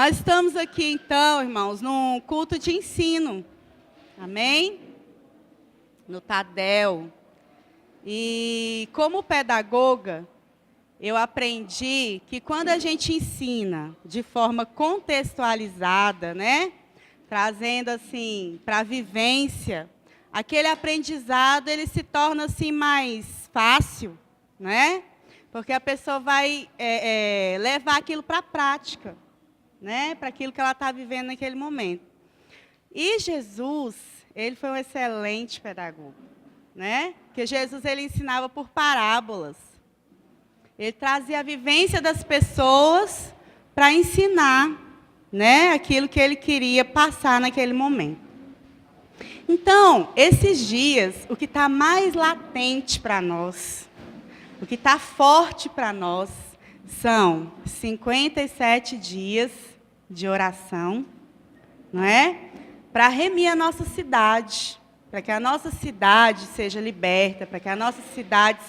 Nós estamos aqui, então, irmãos, num culto de ensino. Amém? No Tadel. E como pedagoga, eu aprendi que quando a gente ensina de forma contextualizada, né? Trazendo assim para a vivência, aquele aprendizado ele se torna assim mais fácil, né? Porque a pessoa vai levar aquilo para a prática, né? Para aquilo que ela está vivendo naquele momento. E Jesus, ele foi um excelente pedagogo, né? Porque Jesus ele ensinava por parábolas. Ele trazia a vivência das pessoas para ensinar, né? Aquilo que ele queria passar naquele momento. Então, esses dias, o que está mais latente para nós, o que está forte para nós, são 57 dias de oração, não é? Para remir a nossa cidade, para que a nossa cidade seja liberta, para que a nossa cidade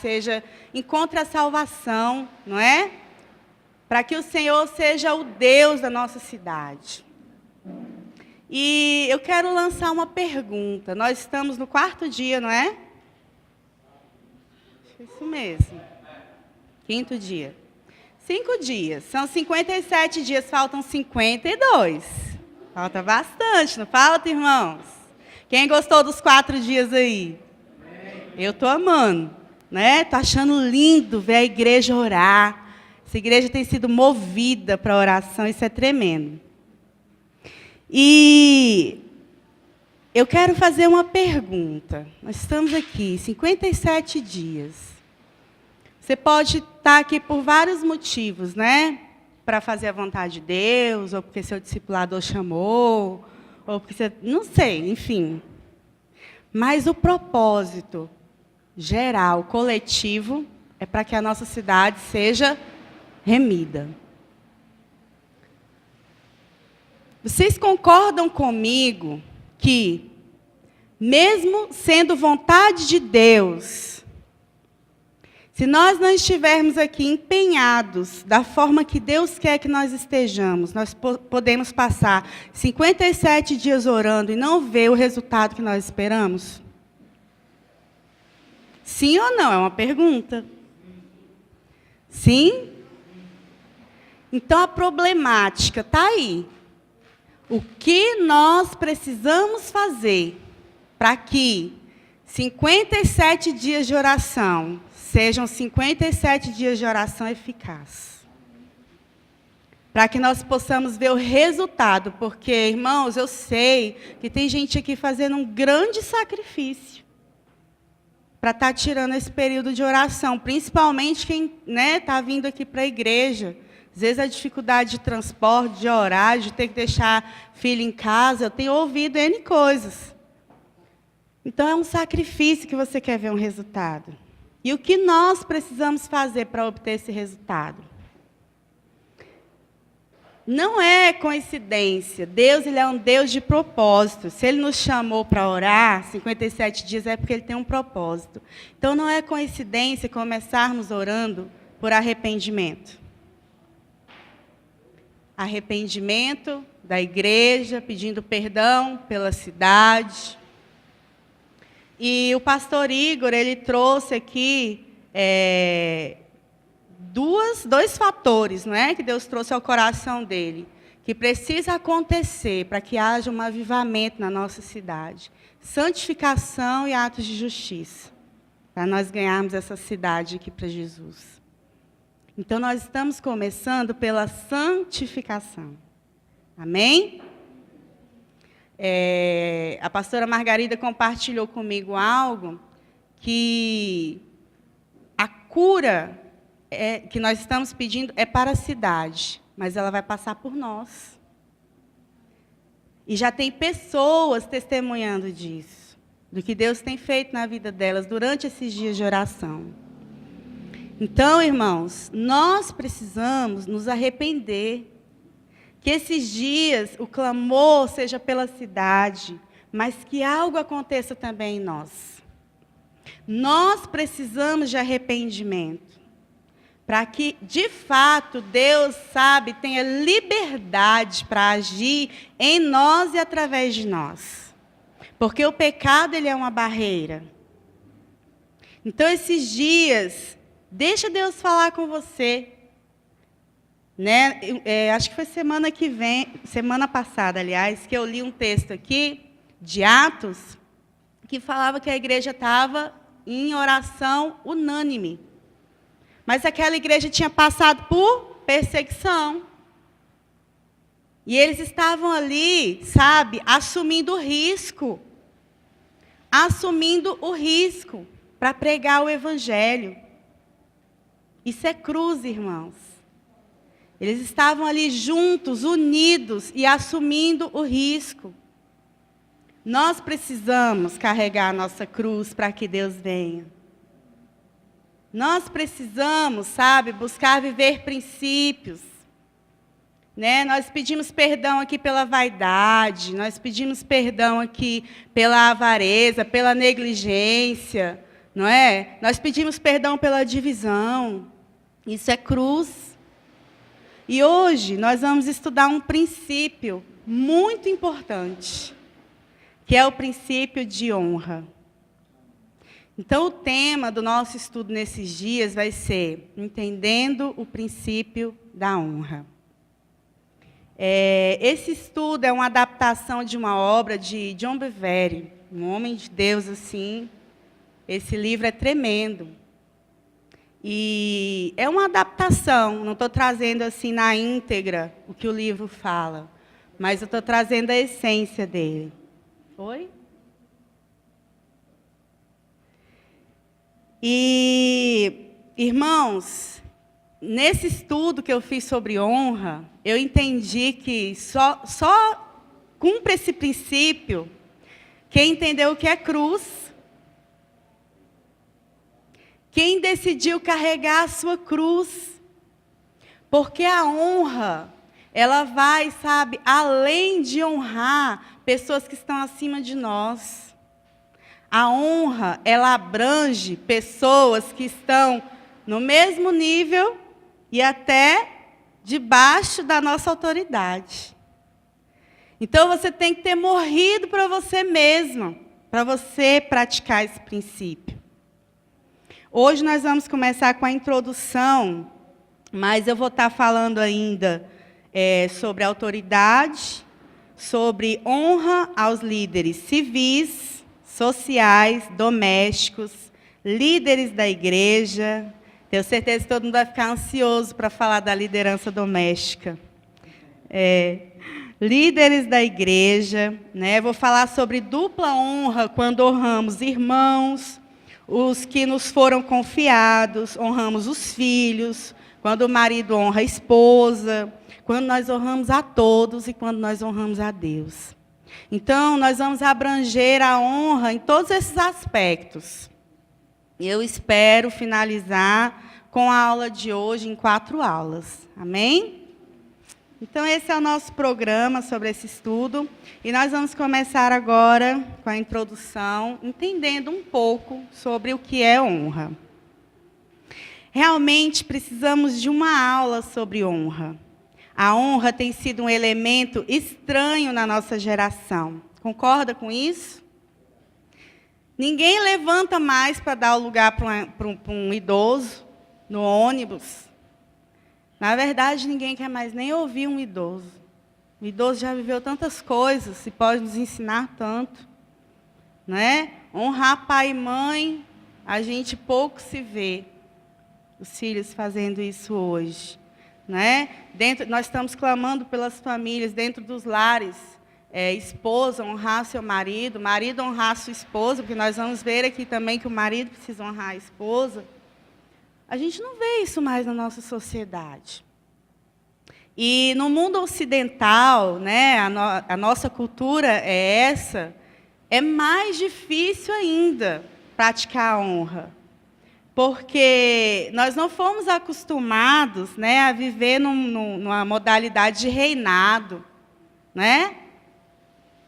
encontre a salvação, não é? Para que o Senhor seja o Deus da nossa cidade. E eu quero lançar uma pergunta. Nós estamos no 4º dia, não é? Isso mesmo. 5º dia. 5 dias. São 57 dias, faltam 52. Falta bastante, não falta, irmãos? Quem gostou dos 4 dias aí? Eu estou amando, né? Estou achando lindo ver a igreja orar. Essa igreja tem sido movida para a oração, isso é tremendo. E eu quero fazer uma pergunta. Nós estamos aqui, 57 dias. Você pode estar aqui por vários motivos, né? Para fazer a vontade de Deus, ou porque seu discipulador chamou, ou porque você... Não sei, enfim. Mas o propósito geral, coletivo, é para que a nossa cidade seja remida. Vocês concordam comigo que, mesmo sendo vontade de Deus, se nós não estivermos aqui empenhados da forma que Deus quer que nós estejamos, nós podemos passar 57 dias orando e não ver o resultado que nós esperamos? Sim ou não? É uma pergunta. Sim? Então, a problemática está aí. O que nós precisamos fazer para que 57 dias de oração sejam 57 dias de oração eficaz? Para que nós possamos ver o resultado, porque, irmãos, eu sei que tem gente aqui fazendo um grande sacrifício para estar tirando esse período de oração, principalmente quem está vindo aqui para a igreja. Às vezes a dificuldade de transporte, de horário, de ter que deixar filho em casa, eu tenho ouvido N coisas. Então é um sacrifício que você quer ver um resultado. E o que nós precisamos fazer para obter esse resultado? Não é coincidência. Deus ele é um Deus de propósito. Se Ele nos chamou para orar 57 dias, é porque Ele tem um propósito. Então não é coincidência começarmos orando por arrependimento. Arrependimento da igreja, pedindo perdão pela cidade. E o pastor Igor, ele trouxe aqui dois fatores, não é, que Deus trouxe ao coração dele, que precisa acontecer para que haja um avivamento na nossa cidade. Santificação e atos de justiça, para nós ganharmos essa cidade aqui para Jesus. Então, nós estamos começando pela santificação. Amém? A pastora Margarida compartilhou comigo algo que a cura que nós estamos pedindo é para a cidade, mas ela vai passar por nós. E já tem pessoas testemunhando disso, do que Deus tem feito na vida delas durante esses dias de oração. Então, irmãos, nós precisamos nos arrepender. Que esses dias o clamor seja pela cidade, mas que algo aconteça também em nós. Nós precisamos de arrependimento, para que, de fato, Deus, sabe, tenha liberdade para agir em nós e através de nós. Porque o pecado, ele é uma barreira. Então, esses dias, deixa Deus falar com você. Né? Acho que foi semana passada, aliás, que eu li um texto aqui, de Atos, que falava que a igreja estava em oração unânime. Mas aquela igreja tinha passado por perseguição. E eles estavam ali, sabe, assumindo o risco. Assumindo o risco para pregar o evangelho. Isso é cruz, irmãos. Eles estavam ali juntos, unidos e assumindo o risco. Nós precisamos carregar a nossa cruz para que Deus venha. Nós precisamos, sabe, buscar viver princípios. Né? Nós pedimos perdão aqui pela vaidade, nós pedimos perdão aqui pela avareza, pela negligência, não é? Nós pedimos perdão pela divisão. Isso é cruz. E hoje nós vamos estudar um princípio muito importante, que é o princípio de honra. Então, o tema do nosso estudo nesses dias vai ser entendendo o princípio da honra. Esse estudo é uma adaptação de uma obra de John Bevere, um homem de Deus assim. Esse livro é tremendo. E é uma adaptação, não estou trazendo assim na íntegra o que o livro fala, mas eu estou trazendo a essência dele. Oi? E, irmãos, nesse estudo que eu fiz sobre honra, eu entendi que só cumpre esse princípio quem entendeu o que é cruz. Quem decidiu carregar a sua cruz. Porque a honra, ela vai, sabe, além de honrar pessoas que estão acima de nós. A honra, ela abrange pessoas que estão no mesmo nível e até debaixo da nossa autoridade. Então, você tem que ter morrido para você mesmo, para você praticar esse princípio. Hoje nós vamos começar com a introdução, mas eu vou estar falando ainda sobre autoridade, sobre honra aos líderes civis, sociais, domésticos, líderes da igreja. Tenho certeza que todo mundo vai ficar ansioso para falar da liderança doméstica. Líderes da igreja, né? Vou falar sobre dupla honra quando honramos irmãos, os que nos foram confiados, honramos os filhos, quando o marido honra a esposa, quando nós honramos a todos e quando nós honramos a Deus. Então, nós vamos abranger a honra em todos esses aspectos. Eu espero finalizar com a aula de hoje em 4 aulas. Amém? Então, esse é o nosso programa sobre esse estudo. E nós vamos começar agora com a introdução, entendendo um pouco sobre o que é honra. Realmente precisamos de uma aula sobre honra. A honra tem sido um elemento estranho na nossa geração. Concorda com isso? Ninguém levanta mais para dar o lugar para um idoso no ônibus. Na verdade, ninguém quer mais nem ouvir um idoso. O idoso já viveu tantas coisas e pode nos ensinar tanto. Né? Honrar pai e mãe, a gente pouco se vê os filhos fazendo isso hoje. Né? Nós estamos clamando pelas famílias, dentro dos lares, esposa honrar seu marido honrar sua esposa, porque nós vamos ver aqui também que o marido precisa honrar a esposa. A gente não vê isso mais na nossa sociedade. E no mundo ocidental, né, a nossa cultura é mais difícil ainda praticar a honra. Porque nós não fomos acostumados, né, a viver numa modalidade de reinado. Né?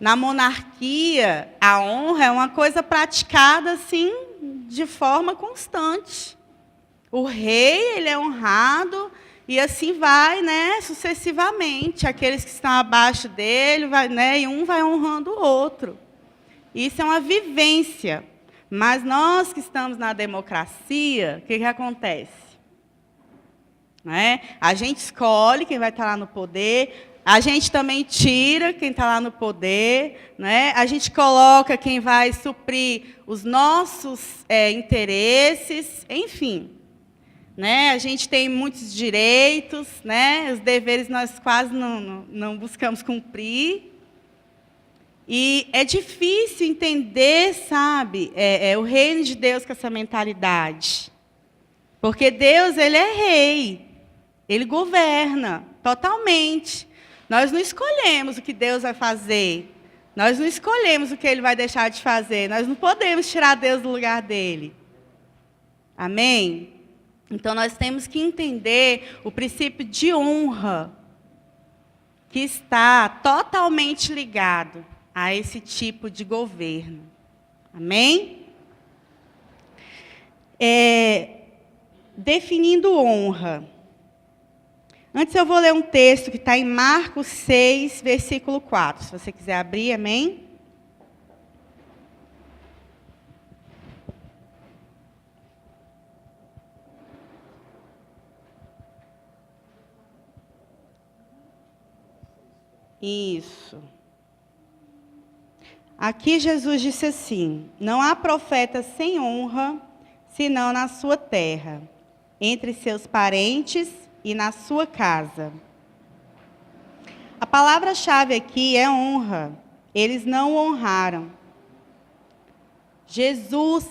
Na monarquia, a honra é uma coisa praticada assim, de forma constante. O rei, ele é honrado, e assim vai, né, sucessivamente. Aqueles que estão abaixo dele, vai, né, e um vai honrando o outro. Isso é uma vivência. Mas nós que estamos na democracia, o que acontece? Né? A gente escolhe quem vai estar lá no poder, a gente também tira quem está lá no poder, né? A gente coloca quem vai suprir os nossos interesses, enfim. Né? A gente tem muitos direitos, né? Os deveres nós quase não buscamos cumprir. E é difícil entender, sabe, o reino de Deus com essa mentalidade. Porque Deus, ele é rei. Ele governa totalmente. Nós não escolhemos o que Deus vai fazer. Nós não escolhemos o que ele vai deixar de fazer. Nós não podemos tirar Deus do lugar dele. Amém? Então, nós temos que entender o princípio de honra, que está totalmente ligado a esse tipo de governo. Amém? Definindo honra. Antes eu vou ler um texto que está em Marcos 6, versículo 4. Se você quiser abrir, amém? Isso. Aqui Jesus disse assim: não há profeta sem honra, senão na sua terra, entre seus parentes e na sua casa. A palavra-chave aqui é honra. Eles não o honraram. Jesus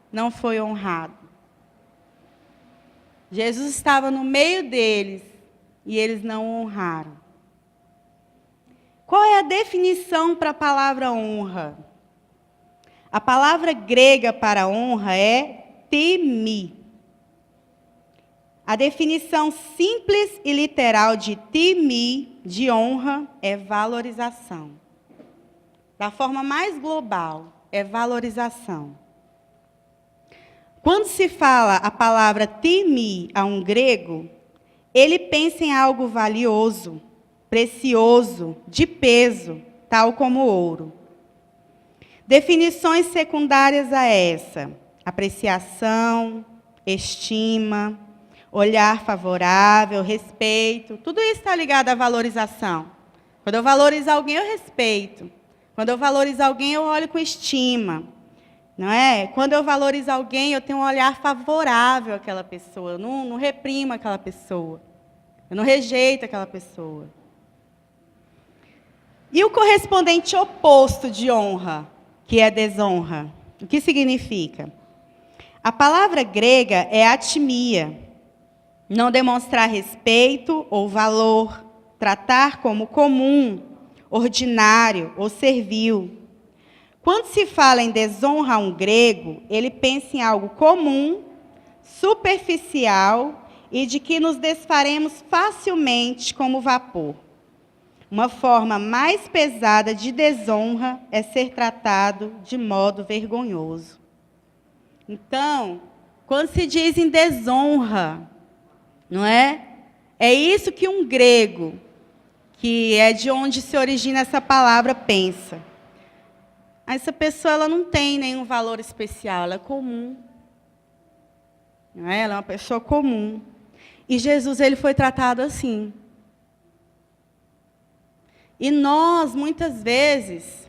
não foi honrado. Jesus estava no meio deles e eles não o honraram. Qual é a definição para a palavra honra? A palavra grega para honra é timi. A definição simples e literal de timi, de honra, é valorização. Da forma mais global, é valorização. Quando se fala a palavra timi a um grego, ele pensa em algo valioso, precioso, de peso, tal como ouro. Definições secundárias a essa: apreciação, estima, olhar favorável, respeito. Tudo isso está ligado à valorização. Quando eu valorizo alguém, eu respeito. Quando eu valorizo alguém, eu olho com estima. Não é? Quando eu valorizo alguém, eu tenho um olhar favorável àquela pessoa. Eu não reprimo aquela pessoa. Eu não rejeito aquela pessoa. E o correspondente oposto de honra, que é desonra, o que significa? A palavra grega é atimia, não demonstrar respeito ou valor, tratar como comum, ordinário ou servil. Quando se fala em desonra a um grego, ele pensa em algo comum, superficial e de que nos desfaremos facilmente como vapor. Uma forma mais pesada de desonra é ser tratado de modo vergonhoso. Então, quando se diz em desonra, não é? É isso que um grego, que é de onde se origina essa palavra, pensa. Essa pessoa ela não tem nenhum valor especial, ela é comum. Não é? Ela é uma pessoa comum. E Jesus ele foi tratado assim. E nós, muitas vezes,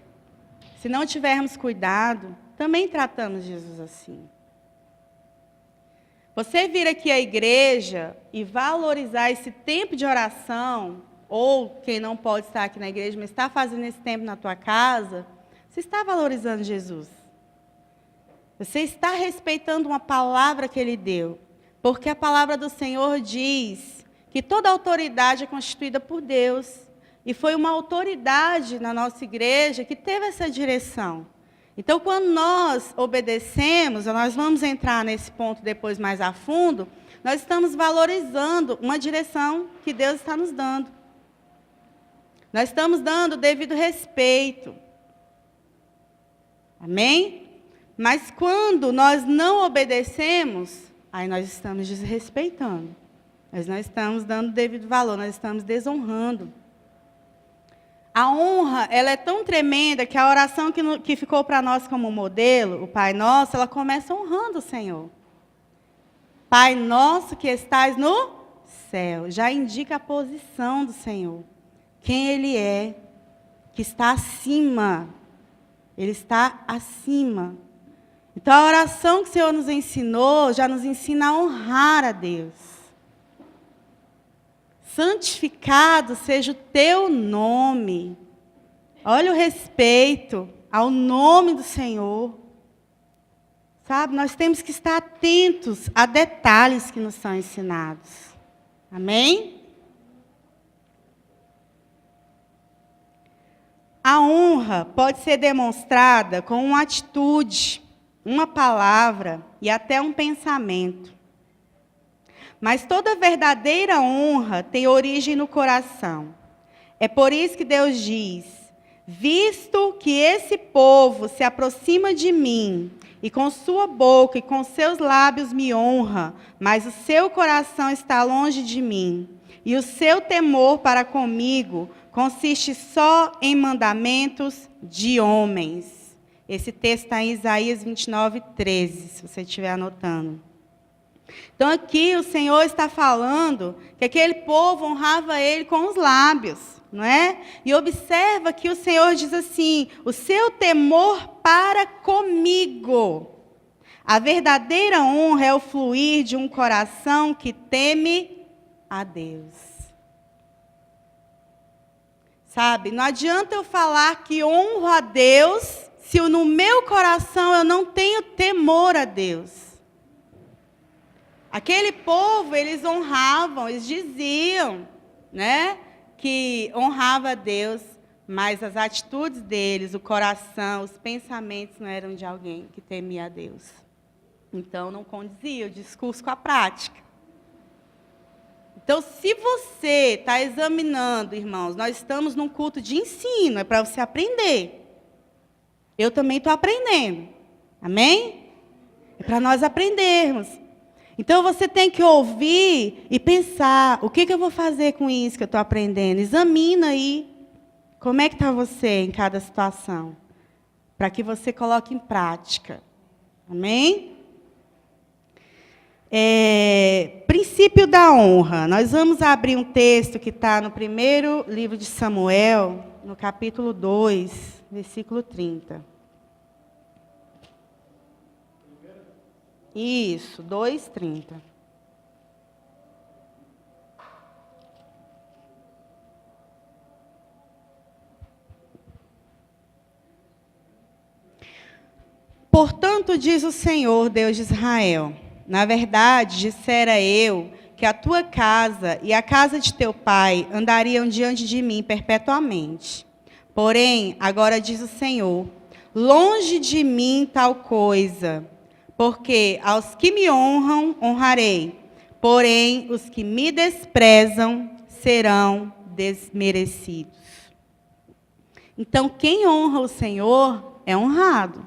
se não tivermos cuidado, também tratamos Jesus assim. Você vir aqui à igreja e valorizar esse tempo de oração, ou quem não pode estar aqui na igreja, mas está fazendo esse tempo na tua casa, você está valorizando Jesus. Você está respeitando uma palavra que Ele deu. Porque a palavra do Senhor diz que toda autoridade é constituída por Deus. E foi uma autoridade na nossa igreja que teve essa direção. Então, quando nós obedecemos, nós vamos entrar nesse ponto depois mais a fundo, nós estamos valorizando uma direção que Deus está nos dando. Nós estamos dando o devido respeito. Amém? Mas quando nós não obedecemos, aí nós estamos desrespeitando. Nós não estamos dando devido valor, nós estamos desonrando. A honra, ela é tão tremenda que a oração que ficou para nós como modelo, o Pai Nosso, ela começa honrando o Senhor. Pai Nosso que estais no céu. Já indica a posição do Senhor. Quem Ele é, que está acima. Ele está acima. Então, a oração que o Senhor nos ensinou, já nos ensina a honrar a Deus. Santificado seja o teu nome. Olha o respeito ao nome do Senhor. Sabe, nós temos que estar atentos a detalhes que nos são ensinados. Amém? A honra pode ser demonstrada com uma atitude, uma palavra e até um pensamento. Mas toda verdadeira honra tem origem no coração. É por isso que Deus diz: visto que esse povo se aproxima de mim, e com sua boca e com seus lábios me honra, mas o seu coração está longe de mim, e o seu temor para comigo consiste só em mandamentos de homens. Esse texto está em Isaías 29:13, se você estiver anotando. Então aqui o Senhor está falando que aquele povo honrava Ele com os lábios, não é? E observa que o Senhor diz assim: o seu temor para comigo. A verdadeira honra é o fluir de um coração que teme a Deus. Sabe, não adianta eu falar que honro a Deus se no meu coração eu não tenho temor a Deus. Aquele povo, eles honravam, eles diziam, né, que honrava a Deus, mas as atitudes deles, o coração, os pensamentos não eram de alguém que temia a Deus. Então, não condizia o discurso com a prática. Então, se você está examinando, irmãos, nós estamos num culto de ensino, é para você aprender. Eu também estou aprendendo. Amém? É para nós aprendermos. Então, você tem que ouvir e pensar, o que eu vou fazer com isso que eu estou aprendendo? Examina aí, como é que está você em cada situação, para que você coloque em prática. Amém? Princípio da honra. Nós vamos abrir um texto que está no primeiro livro de Samuel, no capítulo 2, versículo 30. Isso, 2:30. Portanto, diz o Senhor, Deus de Israel: na verdade, dissera eu que a tua casa e a casa de teu pai andariam diante de mim perpetuamente. Porém, agora diz o Senhor: longe de mim tal coisa. Porque aos que me honram, honrarei. Porém, os que me desprezam serão desmerecidos. Então, quem honra o Senhor é honrado.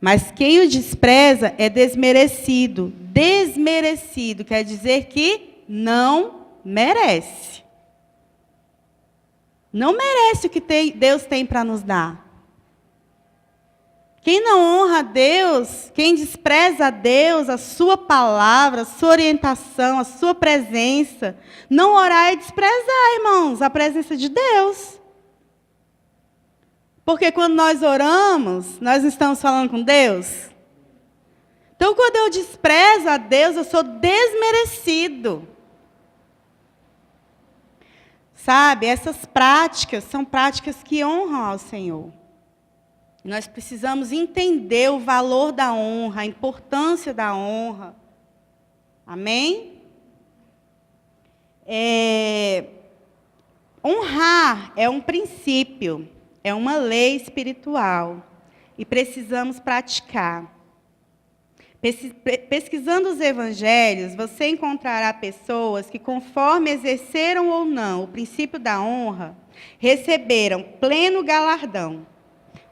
Mas quem o despreza é desmerecido. Desmerecido quer dizer que não merece. Não merece o que Deus tem para nos dar. Quem não honra a Deus, quem despreza a Deus, a sua palavra, a sua orientação, a sua presença, não orar é desprezar, irmãos, a presença de Deus. Porque quando nós oramos, nós estamos falando com Deus. Então, quando eu desprezo a Deus, eu sou desmerecido. Sabe, essas práticas são práticas que honram ao Senhor. Nós precisamos entender o valor da honra, a importância da honra. Amém? Honrar é um princípio, é uma lei espiritual. E precisamos praticar. Pesquisando os evangelhos, você encontrará pessoas que, conforme exerceram ou não o princípio da honra, receberam pleno galardão.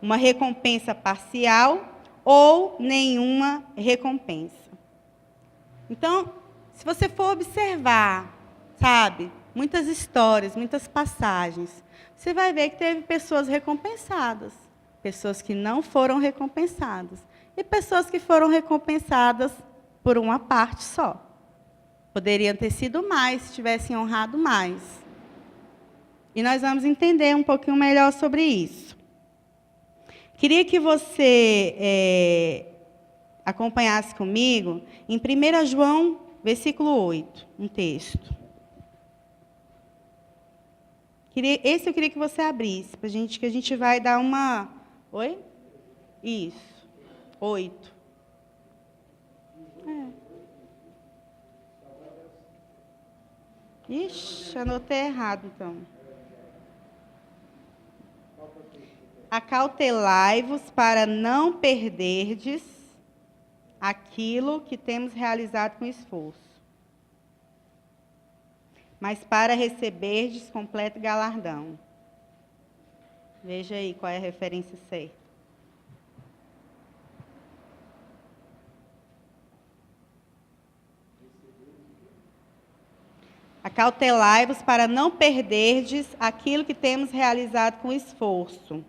Uma recompensa parcial ou nenhuma recompensa. Então, se você for observar, sabe, muitas histórias, muitas passagens, você vai ver que teve pessoas recompensadas, pessoas que não foram recompensadas, e pessoas que foram recompensadas por uma parte só. Poderiam ter sido mais se tivessem honrado mais. E nós vamos entender um pouquinho melhor sobre isso. Queria que você acompanhasse comigo em 1 João, versículo 8, um texto. Esse eu queria que você abrisse, para que a gente vai dar uma... Oi? Isso. 8. Ixi, anotei errado, então. Acautelai-vos para não perderdes aquilo que temos realizado com esforço, mas para receberdes completo galardão. Veja aí qual é a referência certa. Acautelai-vos para não perderdes aquilo que temos realizado com esforço,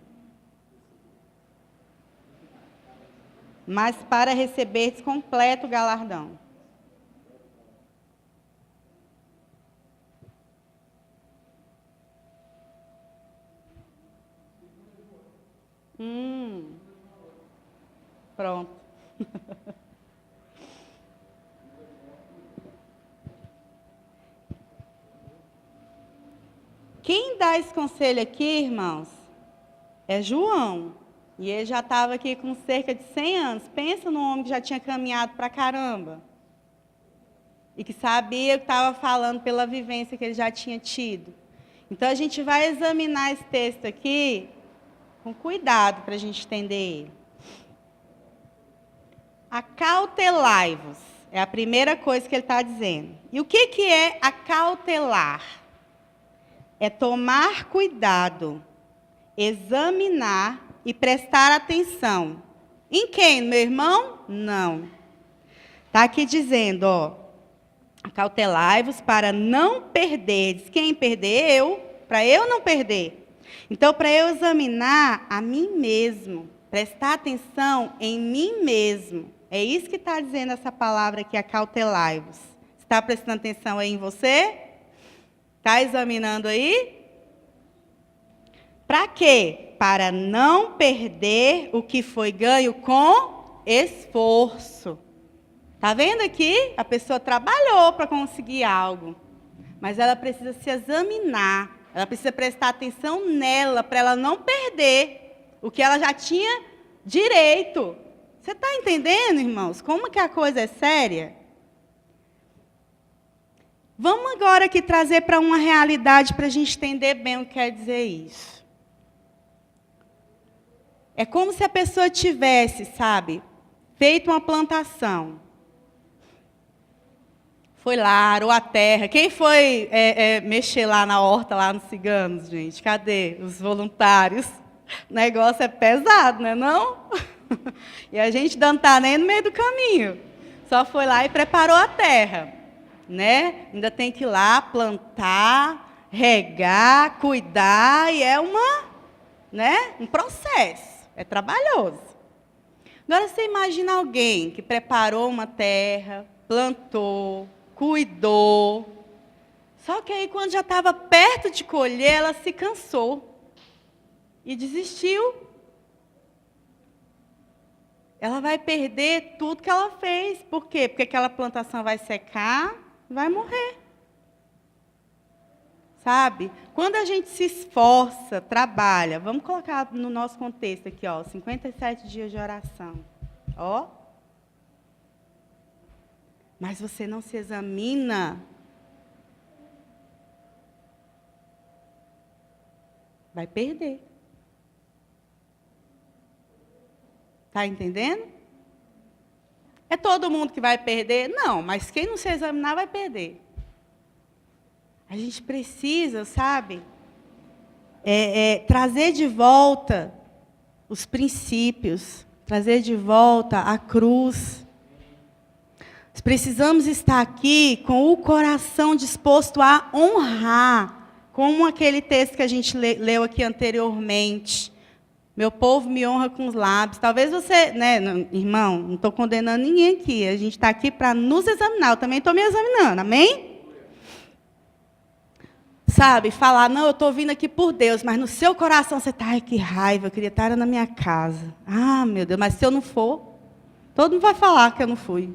mas para receberdes completo galardão. Pronto. Quem dá esse conselho aqui, irmãos, é João. E ele já estava aqui com cerca de 100 anos. Pensa num homem que já tinha caminhado para caramba. E que sabia que estava falando pela vivência que ele já tinha tido. Então, a gente vai examinar esse texto aqui com cuidado para a gente entender ele. Acautelai-vos. É a primeira coisa que ele está dizendo. E o que é acautelar? É tomar cuidado, examinar e prestar atenção. Em quem, meu irmão? Não. Está aqui dizendo, ó, acautelai-vos para não perderdes. Quem perder? Eu. Para eu não perder. Então, para eu examinar a mim mesmo, prestar atenção em mim mesmo. É isso que está dizendo essa palavra aqui, acautelai-vos. Está prestando atenção aí em você? Está examinando aí? Para quê? Para não perder o que foi ganho com esforço. Está vendo aqui? A pessoa trabalhou para conseguir algo. Mas ela precisa se examinar. Ela precisa prestar atenção nela, para ela não perder o que ela já tinha direito. Você está entendendo, irmãos? Como que a coisa é séria? Vamos agora aqui trazer para uma realidade para a gente entender bem o que quer dizer isso. É como se a pessoa tivesse, sabe, feito uma plantação. Foi lá, arou a terra. Quem foi mexer lá na horta, lá nos ciganos, gente? Cadê os voluntários? O negócio é pesado, né, não? E a gente não está nem no meio do caminho. Só foi lá e preparou a terra. Né? Ainda tem que ir lá plantar, regar, cuidar, e é um processo, é trabalhoso. Agora você imagina alguém que preparou uma terra, plantou, cuidou, só que aí quando já estava perto de colher, ela se cansou e desistiu. Ela vai perder tudo que ela fez. Por quê? Porque aquela plantação vai secar, vai morrer. Sabe? Quando a gente se esforça, trabalha, vamos colocar no nosso contexto aqui, ó, 57 dias de oração. Ó. Mas você não se examina. Vai perder. Está entendendo? É todo mundo que vai perder? Não, mas quem não se examinar vai perder. A gente precisa, sabe, trazer de volta os princípios, trazer de volta a cruz. Precisamos estar aqui com o coração disposto a honrar, como aquele texto que a gente leu aqui anteriormente. Meu povo me honra com os lábios. Talvez você, né, irmão, não estou condenando ninguém aqui. A gente está aqui para nos examinar. Eu também estou me examinando, amém? Sabe, falar, não, eu estou vindo aqui por Deus, mas no seu coração você está, ai, que raiva, eu queria estar na minha casa. Ah, meu Deus, mas se eu não for, todo mundo vai falar que eu não fui.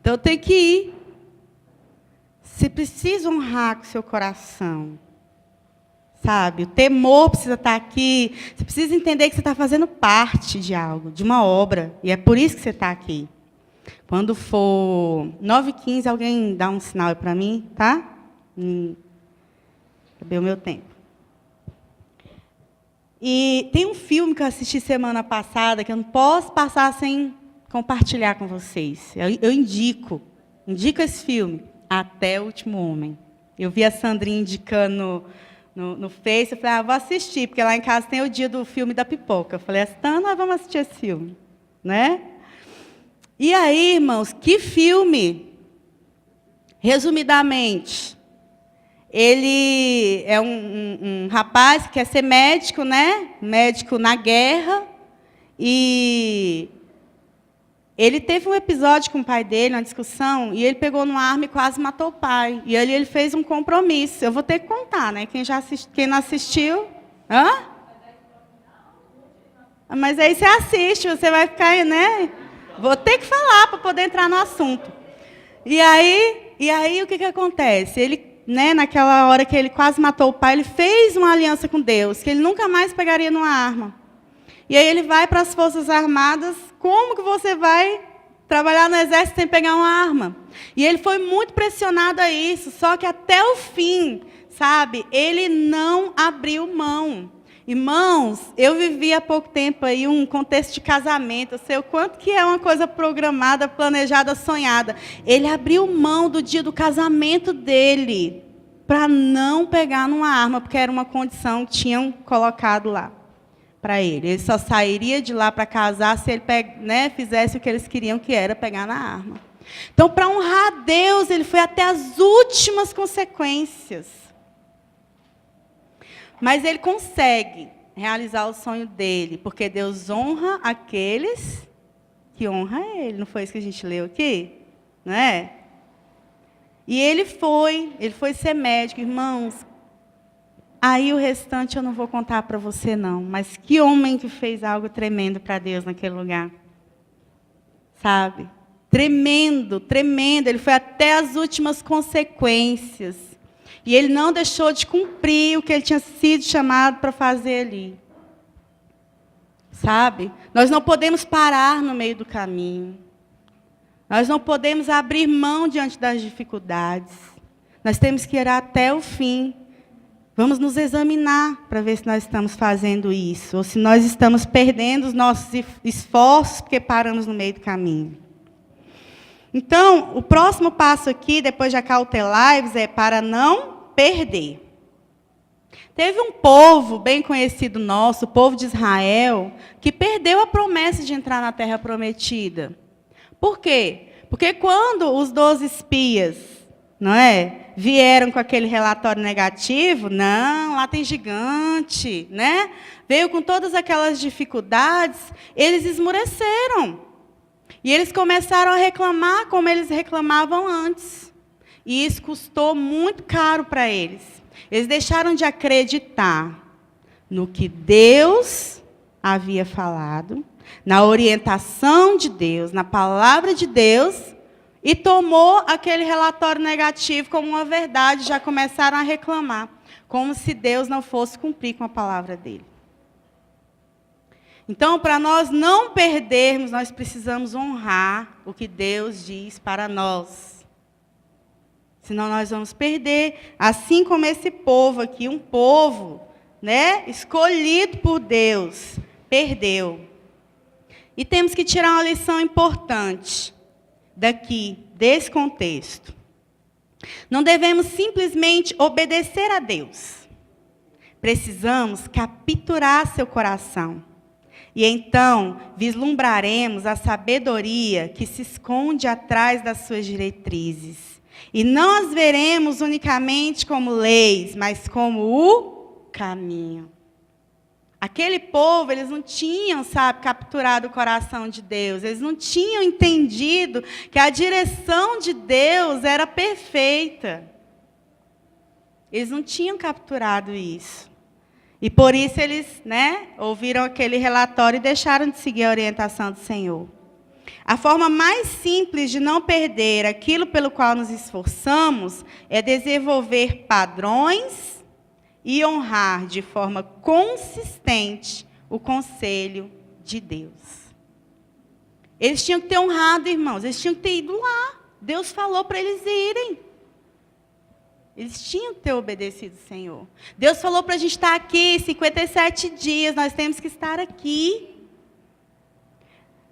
Então, eu tenho que ir. Você precisa honrar com o seu coração. Sabe? O temor precisa estar aqui. Você precisa entender que você está fazendo parte de algo, de uma obra. E é por isso que você está aqui. Quando for 9h15, alguém dá um sinal para mim, tá? Cadê o meu tempo? E tem um filme que eu assisti semana passada, que eu não posso passar sem compartilhar com vocês. Eu indico esse filme, Até o Último Homem. Eu vi a Sandrinha indicando no Face, eu falei, vou assistir, porque lá em casa tem o dia do filme da pipoca. Eu falei, nós vamos assistir esse filme. Né? E aí, irmãos, que filme? Resumidamente, ele é um rapaz que quer ser médico, né? Médico na guerra, e ele teve um episódio com o pai dele, uma discussão, e ele pegou numa arma e quase matou o pai. E ali ele fez um compromisso. Eu vou ter que contar, né? Quem não assistiu... Hã? Mas aí você assiste, você vai ficar, né? Vou ter que falar para poder entrar no assunto. E aí o que acontece? Ele, né, naquela hora que ele quase matou o pai, ele fez uma aliança com Deus, que ele nunca mais pegaria numa arma. E aí ele vai para as Forças Armadas. Como que você vai trabalhar no exército sem pegar uma arma? E ele foi muito pressionado a isso, só que até o fim, sabe, ele não abriu mão. Irmãos, eu vivi há pouco tempo aí um contexto de casamento, eu sei o quanto que é uma coisa programada, planejada, sonhada. Ele abriu mão do dia do casamento dele para não pegar numa arma, porque era uma condição que tinham colocado lá para ele. Ele só sairia de lá para casar se ele fizesse o que eles queriam, que era pegar na arma. Então, para honrar a Deus, ele foi até as últimas consequências. Mas ele consegue realizar o sonho dele, porque Deus honra aqueles que honram ele. Não foi isso que a gente leu aqui? Não é? E ele foi ser médico, irmãos. Aí o restante eu não vou contar para você, não. Mas que homem que fez algo tremendo para Deus naquele lugar. Sabe? Tremendo, tremendo. Ele foi até as últimas consequências. E ele não deixou de cumprir o que ele tinha sido chamado para fazer ali. Sabe? Nós não podemos parar no meio do caminho. Nós não podemos abrir mão diante das dificuldades. Nós temos que ir até o fim. Vamos nos examinar para ver se nós estamos fazendo isso, ou se nós estamos perdendo os nossos esforços porque paramos no meio do caminho. Então, o próximo passo aqui, depois de acautelai-vos, é para não perder. Teve um povo bem conhecido nosso, o povo de Israel, que perdeu a promessa de entrar na terra prometida. Por quê? Porque quando os 12 espias, não é, vieram com aquele relatório negativo, não, lá tem gigante, né? Veio com todas aquelas dificuldades, eles esmoreceram. E eles começaram a reclamar como eles reclamavam antes. E isso custou muito caro para eles. Eles deixaram de acreditar no que Deus havia falado, na orientação de Deus, na palavra de Deus, e tomou aquele relatório negativo como uma verdade, já começaram a reclamar, como se Deus não fosse cumprir com a palavra dele. Então, para nós não perdermos, nós precisamos honrar o que Deus diz para nós. Senão nós vamos perder, assim como esse povo aqui, um povo, né, escolhido por Deus, perdeu. E temos que tirar uma lição importante daqui, desse contexto. Não devemos simplesmente obedecer a Deus. Precisamos capturar seu coração. E então vislumbraremos a sabedoria que se esconde atrás das suas diretrizes. E não as veremos unicamente como leis, mas como o caminho. Aquele povo, eles não tinham, sabe, capturado o coração de Deus. Eles não tinham entendido que a direção de Deus era perfeita. Eles não tinham capturado isso. E por isso eles, ouviram aquele relatório e deixaram de seguir a orientação do Senhor. A forma mais simples de não perder aquilo pelo qual nos esforçamos é desenvolver padrões e honrar de forma consistente o conselho de Deus. Eles tinham que ter honrado, irmãos, eles tinham que ter ido lá. Deus falou para eles irem. Eles tinham que ter obedecido o Senhor. Deus falou para a gente estar aqui 57 dias, nós temos que estar aqui.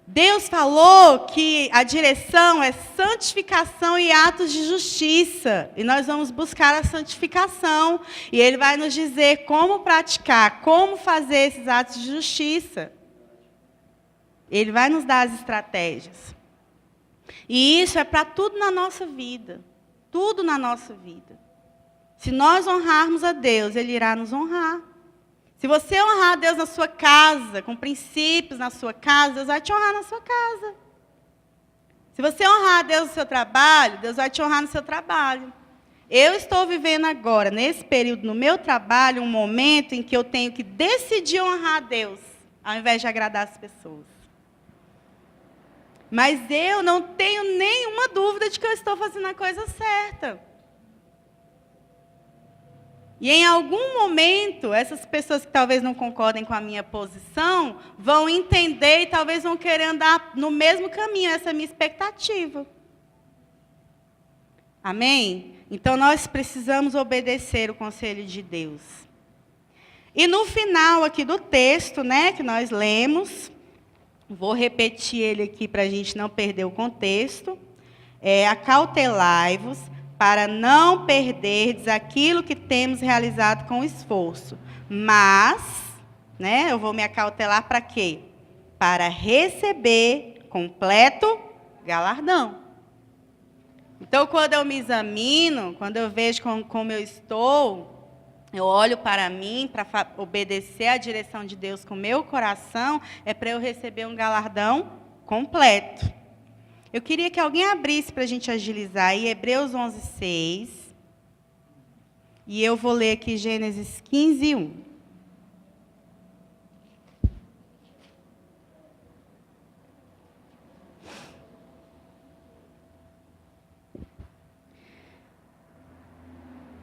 Deus falou que a direção é santificação e atos de justiça. E nós vamos buscar a santificação. E Ele vai nos dizer como praticar, como fazer esses atos de justiça. Ele vai nos dar as estratégias. E isso é para tudo na nossa vida. Tudo na nossa vida. Se nós honrarmos a Deus, Ele irá nos honrar. Se você honrar a Deus na sua casa, com princípios na sua casa, Deus vai te honrar na sua casa. Se você honrar a Deus no seu trabalho, Deus vai te honrar no seu trabalho. Eu estou vivendo agora, nesse período, no meu trabalho, um momento em que eu tenho que decidir honrar a Deus, ao invés de agradar as pessoas. Mas eu não tenho nenhuma dúvida de que eu estou fazendo a coisa certa. E em algum momento, essas pessoas que talvez não concordem com a minha posição, vão entender e talvez vão querer andar no mesmo caminho, essa é a minha expectativa. Amém? Então, nós precisamos obedecer o conselho de Deus. E no final aqui do texto, que nós lemos, vou repetir ele aqui para a gente não perder o contexto. Acautelai-vos, para não perderdes aquilo que temos realizado com esforço. Mas, eu vou me acautelar para quê? Para receber completo galardão. Então, quando eu me examino, quando eu vejo como eu estou, eu olho para mim, para obedecer à direção de Deus com o meu coração, é para eu receber um galardão completo. Eu queria que alguém abrisse para a gente agilizar aí, Hebreus 11:6. E eu vou ler aqui Gênesis 15:1.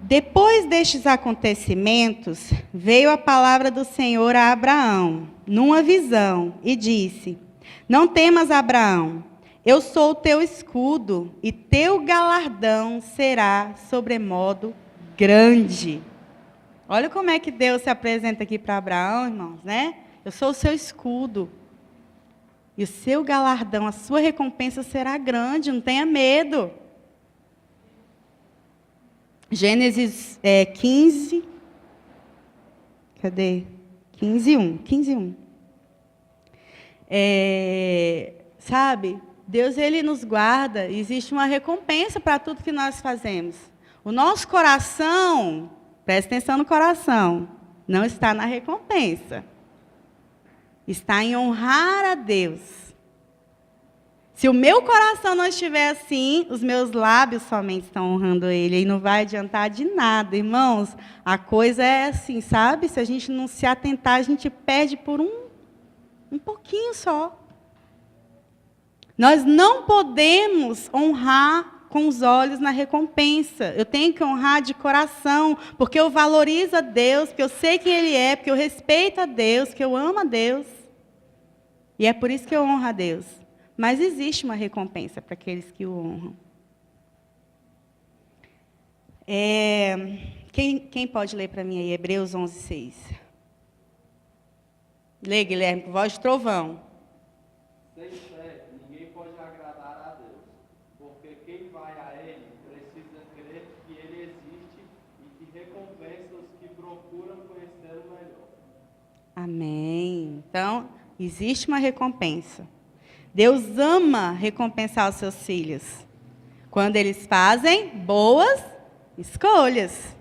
Depois destes acontecimentos, veio a palavra do Senhor a Abraão, numa visão, e disse: Não temas, Abraão. Eu sou o teu escudo, e teu galardão será sobremodo grande. Olha como é que Deus se apresenta aqui para Abraão, irmãos, Eu sou o seu escudo. E o seu galardão, a sua recompensa será grande, não tenha medo. Gênesis 15. Cadê? 15:1. Sabe? Deus, Ele nos guarda, existe uma recompensa para tudo que nós fazemos. O nosso coração, presta atenção no coração, não está na recompensa. Está em honrar a Deus. Se o meu coração não estiver assim, os meus lábios somente estão honrando Ele. E não vai adiantar de nada, irmãos. A coisa é assim, sabe? Se a gente não se atentar, a gente perde por um pouquinho só. Nós não podemos honrar com os olhos na recompensa. Eu tenho que honrar de coração, porque eu valorizo a Deus, porque eu sei quem Ele é, porque eu respeito a Deus, porque eu amo a Deus. E é por isso que eu honro a Deus. Mas existe uma recompensa para aqueles que o honram. Quem pode ler para mim aí? Hebreus 11:6. Lê, Guilherme, com voz de trovão. Sem fé, ninguém pode agradar a Deus, porque quem vai a Ele precisa crer que Ele existe e que recompensa os que procuram conhecê-lo melhor. Amém. Então, existe uma recompensa. Deus ama recompensar os seus filhos quando eles fazem boas escolhas.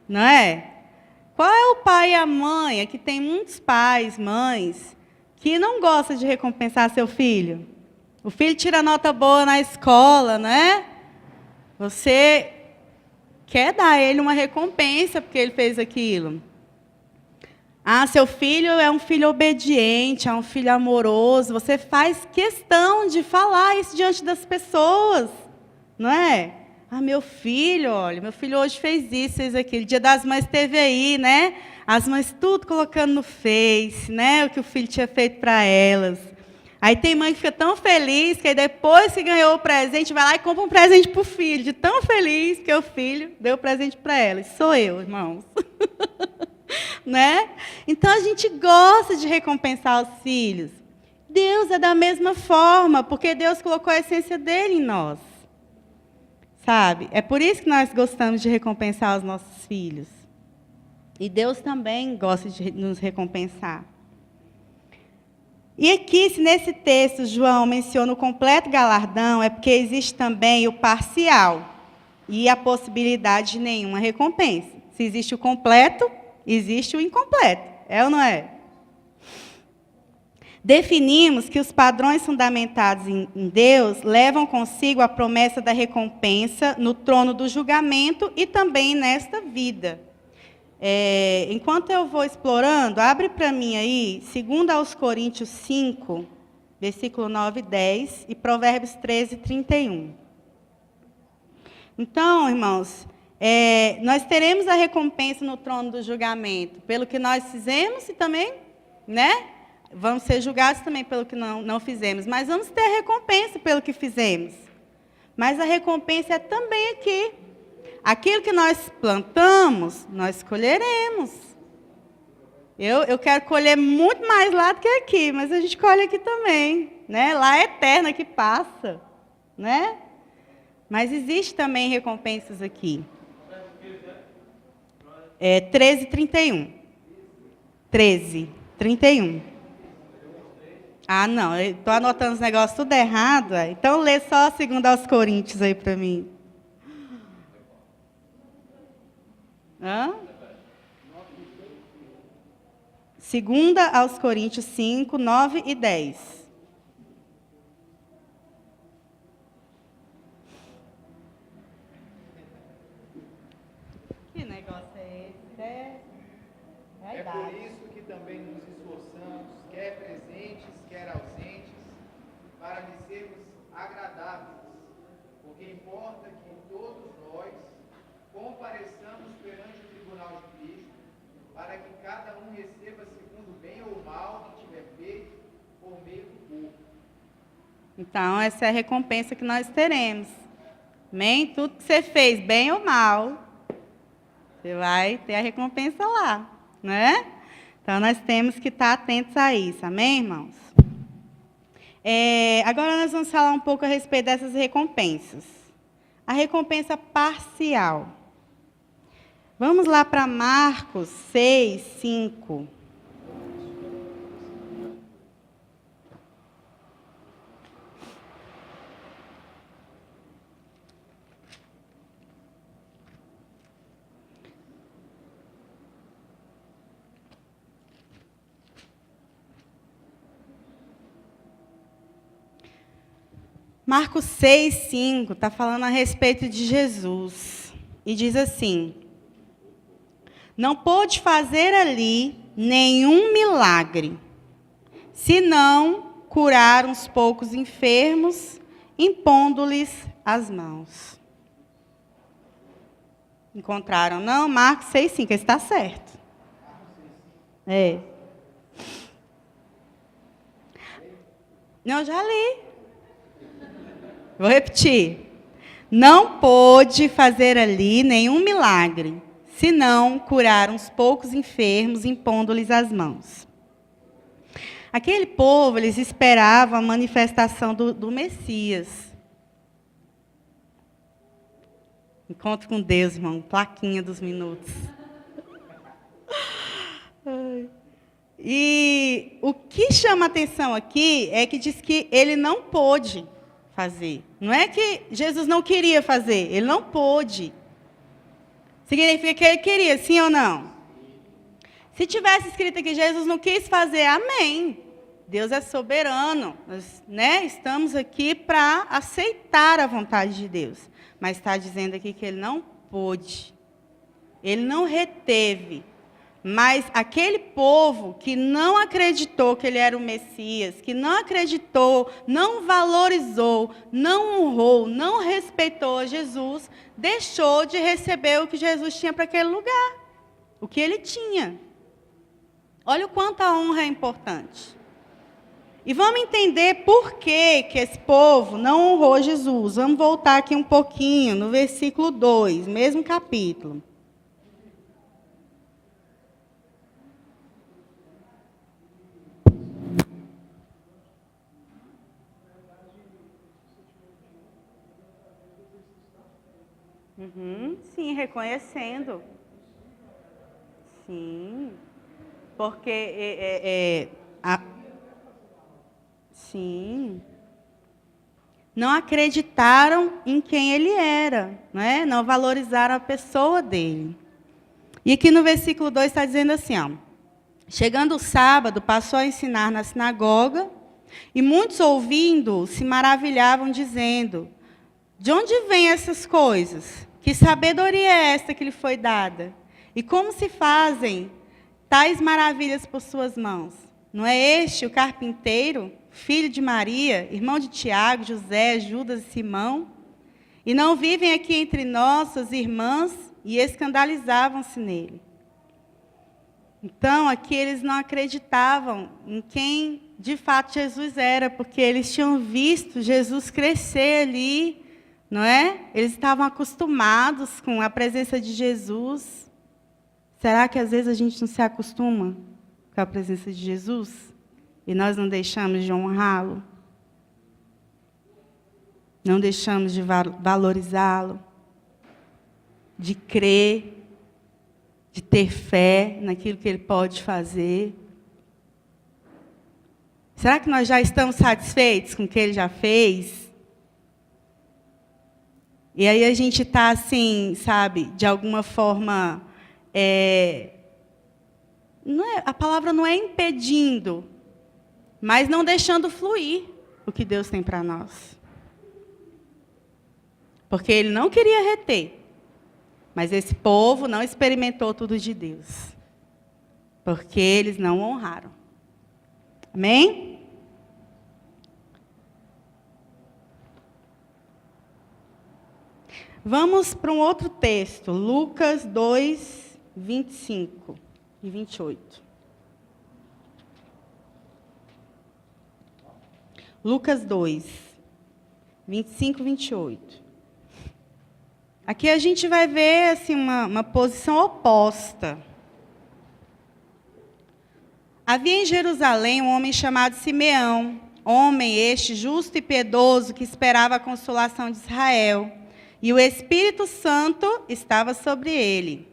Não é? Qual é o pai e a mãe? Aqui tem muitos pais, mães, que não gostam de recompensar seu filho. O filho tira nota boa na escola, né? Você quer dar a ele uma recompensa porque ele fez aquilo. Ah, seu filho é um filho obediente, é um filho amoroso. Você faz questão de falar isso diante das pessoas, não é? Ah, meu filho, olha, meu filho hoje fez isso, fez aquilo. Dia das Mães teve aí, né? As mães tudo colocando no Face, né? O que o filho tinha feito para elas. Aí tem mãe que fica tão feliz que aí depois que ganhou o presente, vai lá e compra um presente para o filho, de tão feliz que o filho deu o presente para ela. Isso sou eu, irmãos. Né? Então a gente gosta de recompensar os filhos. Deus é da mesma forma, porque Deus colocou a essência dele em nós. Sabe? É por isso que nós gostamos de recompensar os nossos filhos. E Deus também gosta de nos recompensar. E aqui, se nesse texto João menciona o completo galardão, é porque existe também o parcial e a possibilidade de nenhuma recompensa. Se existe o completo, existe o incompleto. É ou não é? Definimos que os padrões fundamentados em Deus levam consigo a promessa da recompensa no trono do julgamento e também nesta vida. Enquanto eu vou explorando, abre para mim aí, 2 aos Coríntios 5, versículo 9 e 10, e Provérbios 13, 31. Então, irmãos, nós teremos a recompensa no trono do julgamento pelo que nós fizemos e também, né? Vamos ser julgados também pelo que não fizemos, mas vamos ter a recompensa pelo que fizemos. Mas a recompensa é também aqui. Aquilo que nós plantamos, nós colheremos. Eu quero colher muito mais lá do que aqui, mas a gente colhe aqui também, né? Lá é eterna que passa, né? Mas existe também recompensas aqui. 13, 31. 13, 31. Ah, não, eu estou anotando os negócios tudo errado. Então, lê só 2 aos Coríntios aí para mim. Hã? 2 aos Coríntios 5, 9 e 10. Que negócio é esse? É por isso que também nos esforçamos, quer presentes, quer ausentes, para lhe sermos agradáveis, porque importa que todos nós compareçamos perante o tribunal de Cristo, para que cada um receba segundo o bem ou o mal que tiver feito por meio do corpo. Então, essa é a recompensa que nós teremos. Amém? Tudo que você fez, bem ou mal, você vai ter a recompensa lá, né? Então, nós temos que estar atentos a isso. Amém, irmãos? Agora, nós vamos falar um pouco a respeito dessas recompensas. A recompensa parcial. Vamos lá para Marcos 6, 5. Marcos 6, 5 está falando a respeito de Jesus. E diz assim: não pôde fazer ali nenhum milagre, senão curar uns poucos enfermos, impondo-lhes as mãos. Encontraram? Não? Marcos 6, 5, está certo. Não, já li. Vou repetir. Não pôde fazer ali nenhum milagre, senão curar uns poucos enfermos, impondo-lhes as mãos. Aquele povo, eles esperavam a manifestação do Messias. Encontro com Deus, irmão, plaquinha dos minutos. E o que chama atenção aqui é que diz que ele não pôde fazer. Não é que Jesus não queria fazer, ele não pôde. Significa que ele queria, sim ou não? Se tivesse escrito que Jesus não quis fazer, amém. Deus é soberano. Nós, estamos aqui para aceitar a vontade de Deus. Mas está dizendo aqui que ele não pôde. Ele não reteve. Mas aquele povo que não acreditou que ele era o Messias, que não acreditou, não valorizou, não honrou, não respeitou Jesus, deixou de receber o que Jesus tinha para aquele lugar. O que ele tinha. Olha o quanto a honra é importante. E vamos entender por que esse povo não honrou Jesus. Vamos voltar aqui um pouquinho, no versículo 2, mesmo capítulo. Sim, reconhecendo. Sim. Porque sim. Não acreditaram em quem ele era, não valorizaram a pessoa dele. E aqui no versículo 2 está dizendo assim, ó, chegando o sábado, passou a ensinar na sinagoga, e muitos ouvindo se maravilhavam, dizendo, de onde vêm essas coisas? Que sabedoria é esta que lhe foi dada? E como se fazem tais maravilhas por suas mãos? Não é este o carpinteiro, filho de Maria, irmão de Tiago, José, Judas e Simão? E não vivem aqui entre nós, suas irmãs, e escandalizavam-se nele. Então, aqui eles não acreditavam em quem de fato Jesus era, porque eles tinham visto Jesus crescer ali, não é? Eles estavam acostumados com a presença de Jesus. Será que às vezes a gente não se acostuma com a presença de Jesus? E nós não deixamos de honrá-lo? Não deixamos de valorizá-lo? De crer? De ter fé naquilo que ele pode fazer? Será que nós já estamos satisfeitos com o que ele já fez? E aí a gente está assim, sabe, de alguma forma, a palavra não é impedindo, mas não deixando fluir o que Deus tem para nós. Porque ele não queria reter, mas esse povo não experimentou tudo de Deus. Porque eles não honraram. Amém? Vamos para um outro texto, Lucas 2, 25 e 28. Lucas 2, 25 e 28. Aqui a gente vai ver assim, uma posição oposta. Havia em Jerusalém um homem chamado Simeão, homem este justo e piedoso que esperava a consolação de Israel. E o Espírito Santo estava sobre ele.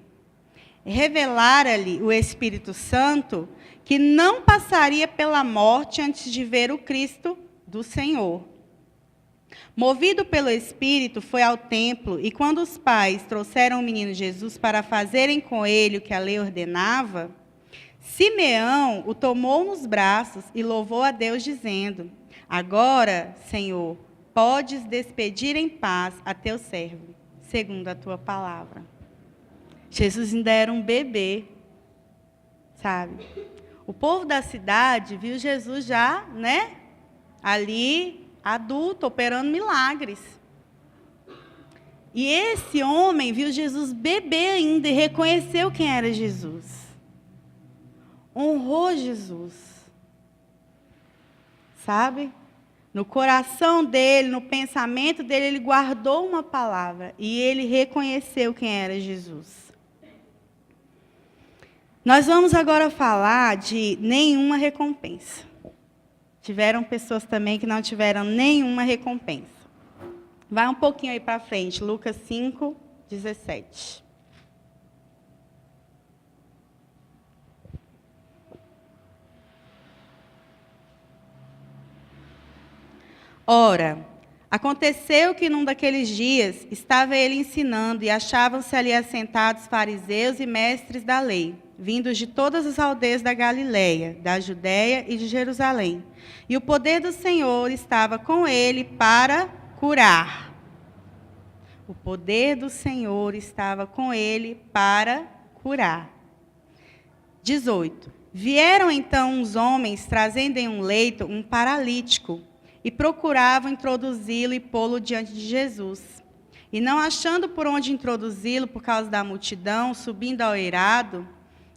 Revelara-lhe o Espírito Santo que não passaria pela morte antes de ver o Cristo do Senhor. Movido pelo Espírito, foi ao templo, e quando os pais trouxeram o menino Jesus para fazerem com ele o que a lei ordenava, Simeão o tomou nos braços e louvou a Deus, dizendo, agora, Senhor, podes despedir em paz a teu servo, segundo a tua palavra. Jesus ainda era um bebê, sabe? O povo da cidade viu Jesus já, ali, adulto, operando milagres. E esse homem viu Jesus bebê ainda e reconheceu quem era Jesus. Honrou Jesus. Sabe? No coração dele, no pensamento dele, ele guardou uma palavra. E ele reconheceu quem era Jesus. Nós vamos agora falar de nenhuma recompensa. Tiveram pessoas também que não tiveram nenhuma recompensa. Vai um pouquinho aí para frente, Lucas 5, 17. Ora, aconteceu que num daqueles dias estava ele ensinando e achavam-se ali assentados fariseus e mestres da lei, vindos de todas as aldeias da Galiléia, da Judéia e de Jerusalém. E o poder do Senhor estava com ele para curar. O poder do Senhor estava com ele para curar. 18. Vieram então uns homens, trazendo em um leito um paralítico, e procuravam introduzi-lo e pô-lo diante de Jesus. E não achando por onde introduzi-lo por causa da multidão, subindo ao eirado,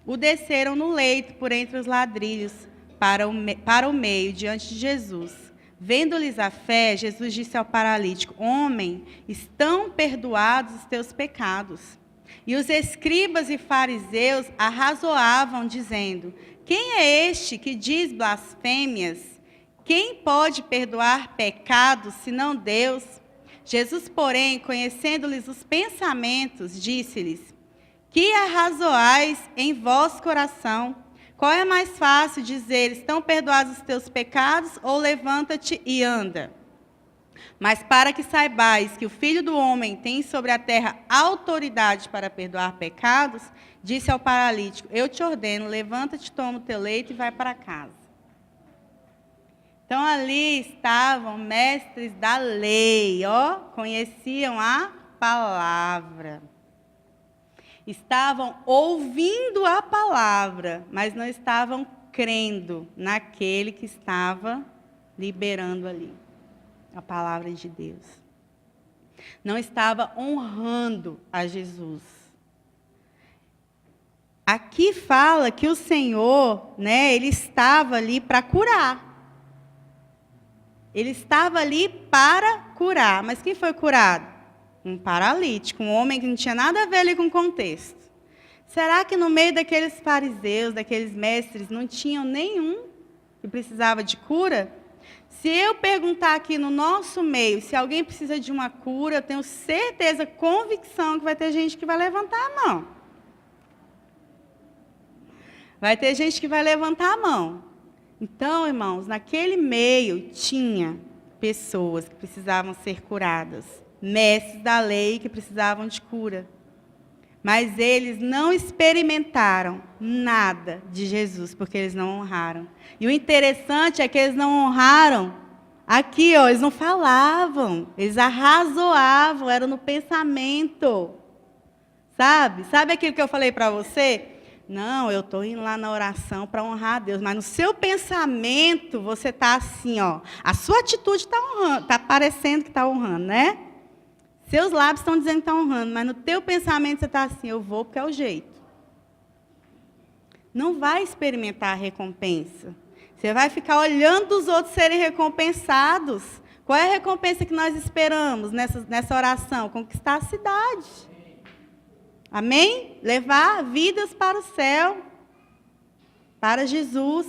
o desceram no leito por entre os ladrilhos, para o meio, diante de Jesus. Vendo-lhes a fé, Jesus disse ao paralítico: Homem, estão perdoados os teus pecados. E os escribas e fariseus arrazoavam, dizendo: Quem é este que diz blasfêmias? Quem pode perdoar pecados, senão Deus? Jesus, porém, conhecendo-lhes os pensamentos, disse-lhes: Que arrazoais em vosso coração? Qual é mais fácil dizer: Estão perdoados os teus pecados, ou levanta-te e anda? Mas para que saibais que o Filho do Homem tem sobre a terra autoridade para perdoar pecados, disse ao paralítico: Eu te ordeno, levanta-te, toma o teu leito e vai para casa. Então, ali estavam mestres da lei, conheciam a palavra. Estavam ouvindo a palavra, mas não estavam crendo naquele que estava liberando ali a palavra de Deus. Não estava honrando a Jesus. Aqui fala que o Senhor, ele estava ali para curar. Ele estava ali para curar. Mas quem foi curado? Um paralítico, um homem que não tinha nada a ver ali com o contexto. Será que no meio daqueles fariseus, daqueles mestres, não tinham nenhum que precisava de cura? Se eu perguntar aqui no nosso meio se alguém precisa de uma cura, eu tenho certeza, convicção, que vai ter gente que vai levantar a mão. Vai ter gente que vai levantar a mão. Então, irmãos, naquele meio tinha pessoas que precisavam ser curadas, mestres da lei que precisavam de cura. Mas eles não experimentaram nada de Jesus, porque eles não honraram. E o interessante é que eles não honraram aqui, eles não falavam, eles arrazoavam, era no pensamento. Sabe aquilo que eu falei para você? Não, eu estou indo lá na oração para honrar a Deus, mas no seu pensamento você está assim, a sua atitude está honrando, está parecendo que está honrando, né? Seus lábios estão dizendo que está honrando, mas no teu pensamento você está assim, eu vou porque é o jeito. Não vai experimentar a recompensa. Você vai ficar olhando os outros serem recompensados. Qual é a recompensa que nós esperamos nessa oração? Conquistar a cidade. Amém? Levar vidas para o céu, para Jesus.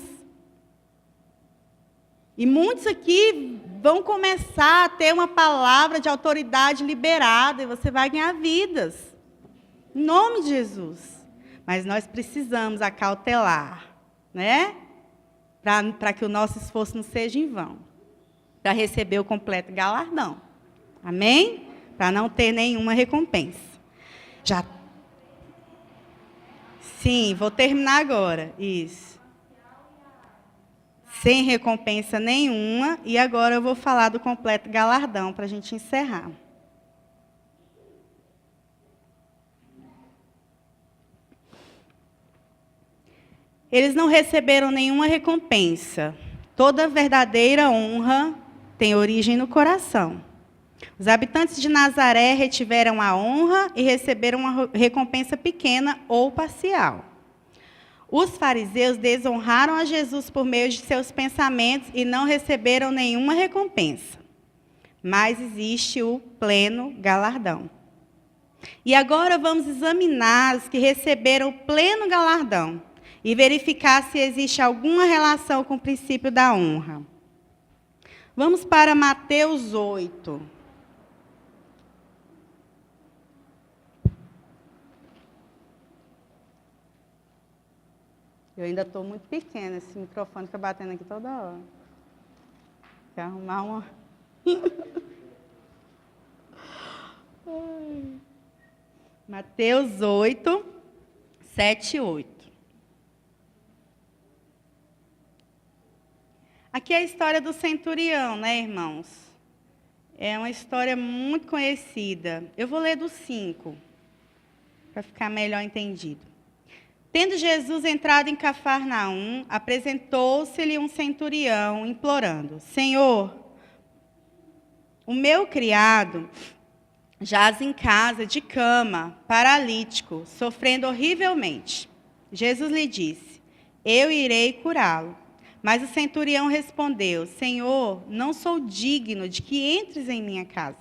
E muitos aqui vão começar a ter uma palavra de autoridade liberada, e você vai ganhar vidas. Em nome de Jesus. Mas nós precisamos acautelar, para que o nosso esforço não seja em vão. Para receber o completo galardão. Amém? Para não ter nenhuma recompensa. Sim, vou terminar agora. Isso. Sem recompensa nenhuma. E agora eu vou falar do completo galardão para a gente encerrar. Eles não receberam nenhuma recompensa. Toda verdadeira honra tem origem no coração. Os habitantes de Nazaré retiveram a honra e receberam uma recompensa pequena ou parcial. Os fariseus desonraram a Jesus por meio de seus pensamentos e não receberam nenhuma recompensa. Mas existe o pleno galardão. E agora vamos examinar os que receberam o pleno galardão e verificar se existe alguma relação com o princípio da honra. Vamos para Mateus 8. Eu ainda estou muito pequena, esse microfone fica batendo aqui toda hora. Quer arrumar uma... Mateus 8, 7 e 8. Aqui é a história do centurião, né, irmãos? É uma história muito conhecida. Eu vou ler do 5, para ficar melhor entendido. Tendo Jesus entrado em Cafarnaum, apresentou-se-lhe um centurião, implorando: Senhor, o meu criado jaz em casa, de cama, paralítico, sofrendo horrivelmente. Jesus lhe disse: Eu irei curá-lo. Mas o centurião respondeu: Senhor, não sou digno de que entres em minha casa,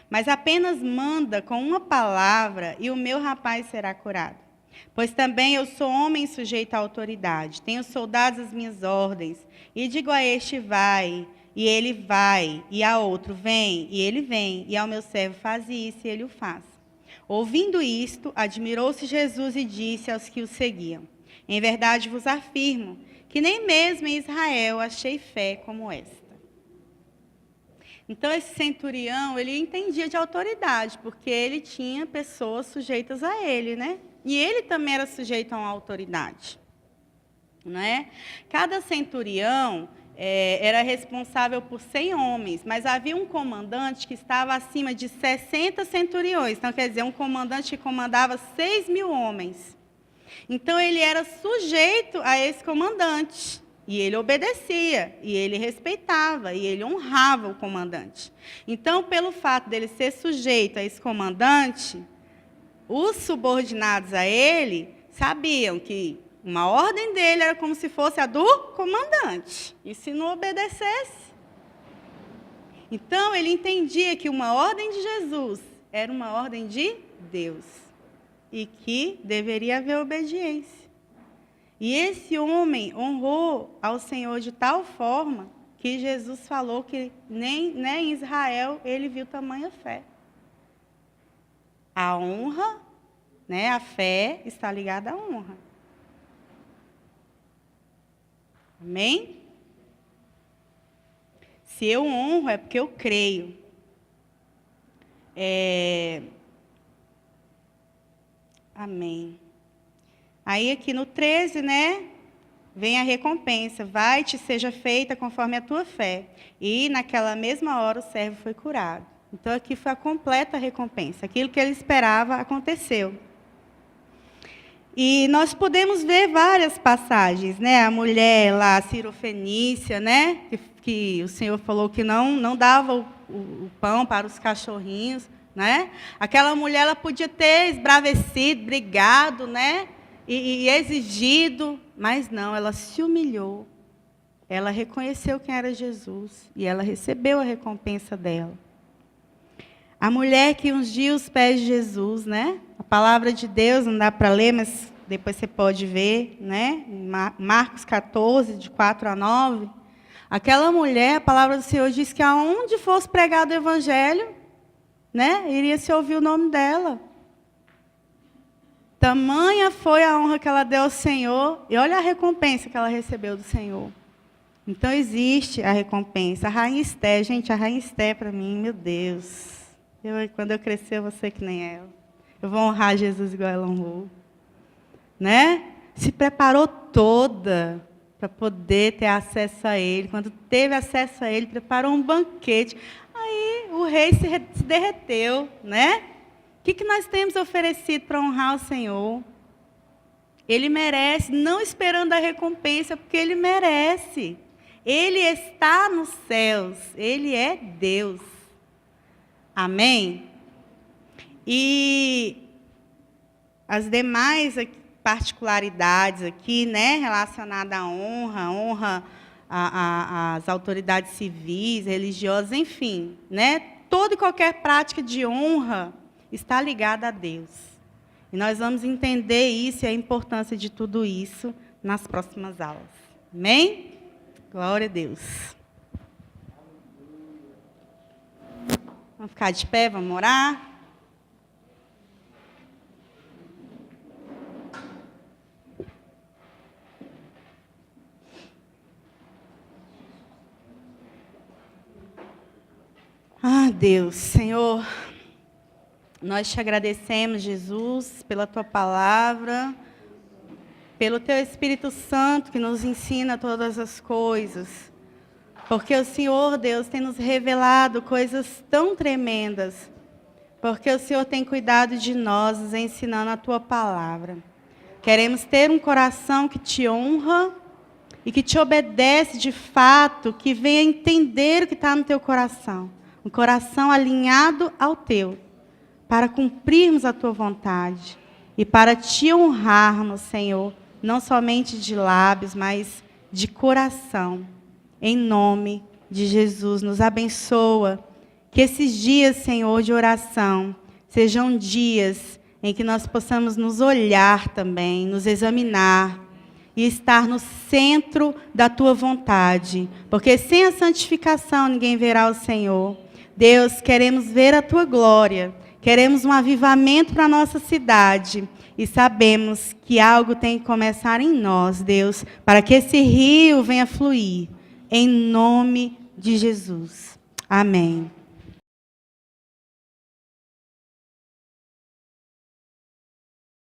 mas apenas manda com uma palavra e o meu rapaz será curado. Pois também eu sou homem sujeito à autoridade, tenho soldados às minhas ordens, e digo a este: vai, e ele vai, e a outro: vem, e ele vem, e ao meu servo: faz isso, e ele o faz. Ouvindo isto, admirou-se Jesus e disse aos que o seguiam: Em verdade vos afirmo que nem mesmo em Israel achei fé como esta. Então, esse centurião, ele entendia de autoridade, porque ele tinha pessoas sujeitas a ele, né? E ele também era sujeito a uma autoridade, né? Cada centurião era responsável por 100 homens, mas havia um comandante que estava acima de 60 centuriões. Então, quer dizer, um comandante que comandava 6.000 homens. Então, ele era sujeito a esse comandante. E ele obedecia, e ele respeitava, e ele honrava o comandante. Então, pelo fato dele ser sujeito a esse comandante, os subordinados a ele sabiam que uma ordem dele era como se fosse a do comandante. E se não obedecesse? Então, ele entendia que uma ordem de Jesus era uma ordem de Deus. E que deveria haver obediência. E esse homem honrou ao Senhor de tal forma que Jesus falou que nem em Israel ele viu tamanha fé. A honra, né, a fé está ligada à honra. Amém? Se eu honro é porque eu creio. Amém. Aí aqui no 13, né, vem a recompensa. Vai-te, seja feita conforme a tua fé. E naquela mesma hora o servo foi curado. Então aqui foi a completa recompensa. Aquilo que ele esperava aconteceu. E nós podemos ver várias passagens, né? A mulher lá, a Cirofenícia, né? Que o Senhor falou que não dava o pão para os cachorrinhos, né? Aquela mulher, ela podia ter esbravecido, brigado, né? E exigido, mas não, ela se humilhou. Ela reconheceu quem era Jesus e ela recebeu a recompensa dela. A mulher que ungiu os pés de Jesus, né? A palavra de Deus, não dá para ler, mas depois você pode ver, né? Marcos 14, de 4 a 9. Aquela mulher, a palavra do Senhor diz que aonde fosse pregado o evangelho, né? Iria se ouvir o nome dela. Tamanha foi a honra que ela deu ao Senhor, e olha a recompensa que ela recebeu do Senhor. Então, existe a recompensa. A Rainha Esté, gente, a Rainha Esté, para mim, meu Deus. Quando eu crescer, eu vou ser que nem ela. Eu vou honrar Jesus igual ela honrou. Né? Se preparou toda para poder ter acesso a Ele. Quando teve acesso a Ele, preparou um banquete. Aí, o rei se derreteu, né? O que nós temos oferecido para honrar o Senhor? Ele merece, não esperando a recompensa, porque Ele merece. Ele está nos céus, Ele é Deus. Amém? E as demais particularidades aqui, né, relacionadas à honra às autoridades civis, religiosas, enfim, né, toda e qualquer prática de honra está ligada a Deus. E nós vamos entender isso e a importância de tudo isso nas próximas aulas. Amém? Glória a Deus. Vamos ficar de pé, vamos orar? Ah, Deus, Senhor, nós te agradecemos, Jesus, pela tua palavra, pelo teu Espírito Santo que nos ensina todas as coisas. Porque o Senhor, Deus, tem nos revelado coisas tão tremendas. Porque o Senhor tem cuidado de nós, nos ensinando a tua palavra. Queremos ter um coração que te honra e que te obedece de fato, que venha entender o que está no teu coração. Um coração alinhado ao teu, para cumprirmos a tua vontade e para te honrarmos, Senhor, não somente de lábios, mas de coração. Em nome de Jesus, nos abençoa. Que esses dias, Senhor, de oração, sejam dias em que nós possamos nos olhar também, nos examinar e estar no centro da tua vontade. Porque sem a santificação ninguém verá o Senhor. Deus, queremos ver a tua glória. Queremos um avivamento para a nossa cidade. E sabemos que algo tem que começar em nós, Deus, para que esse rio venha fluir. Em nome de Jesus. Amém.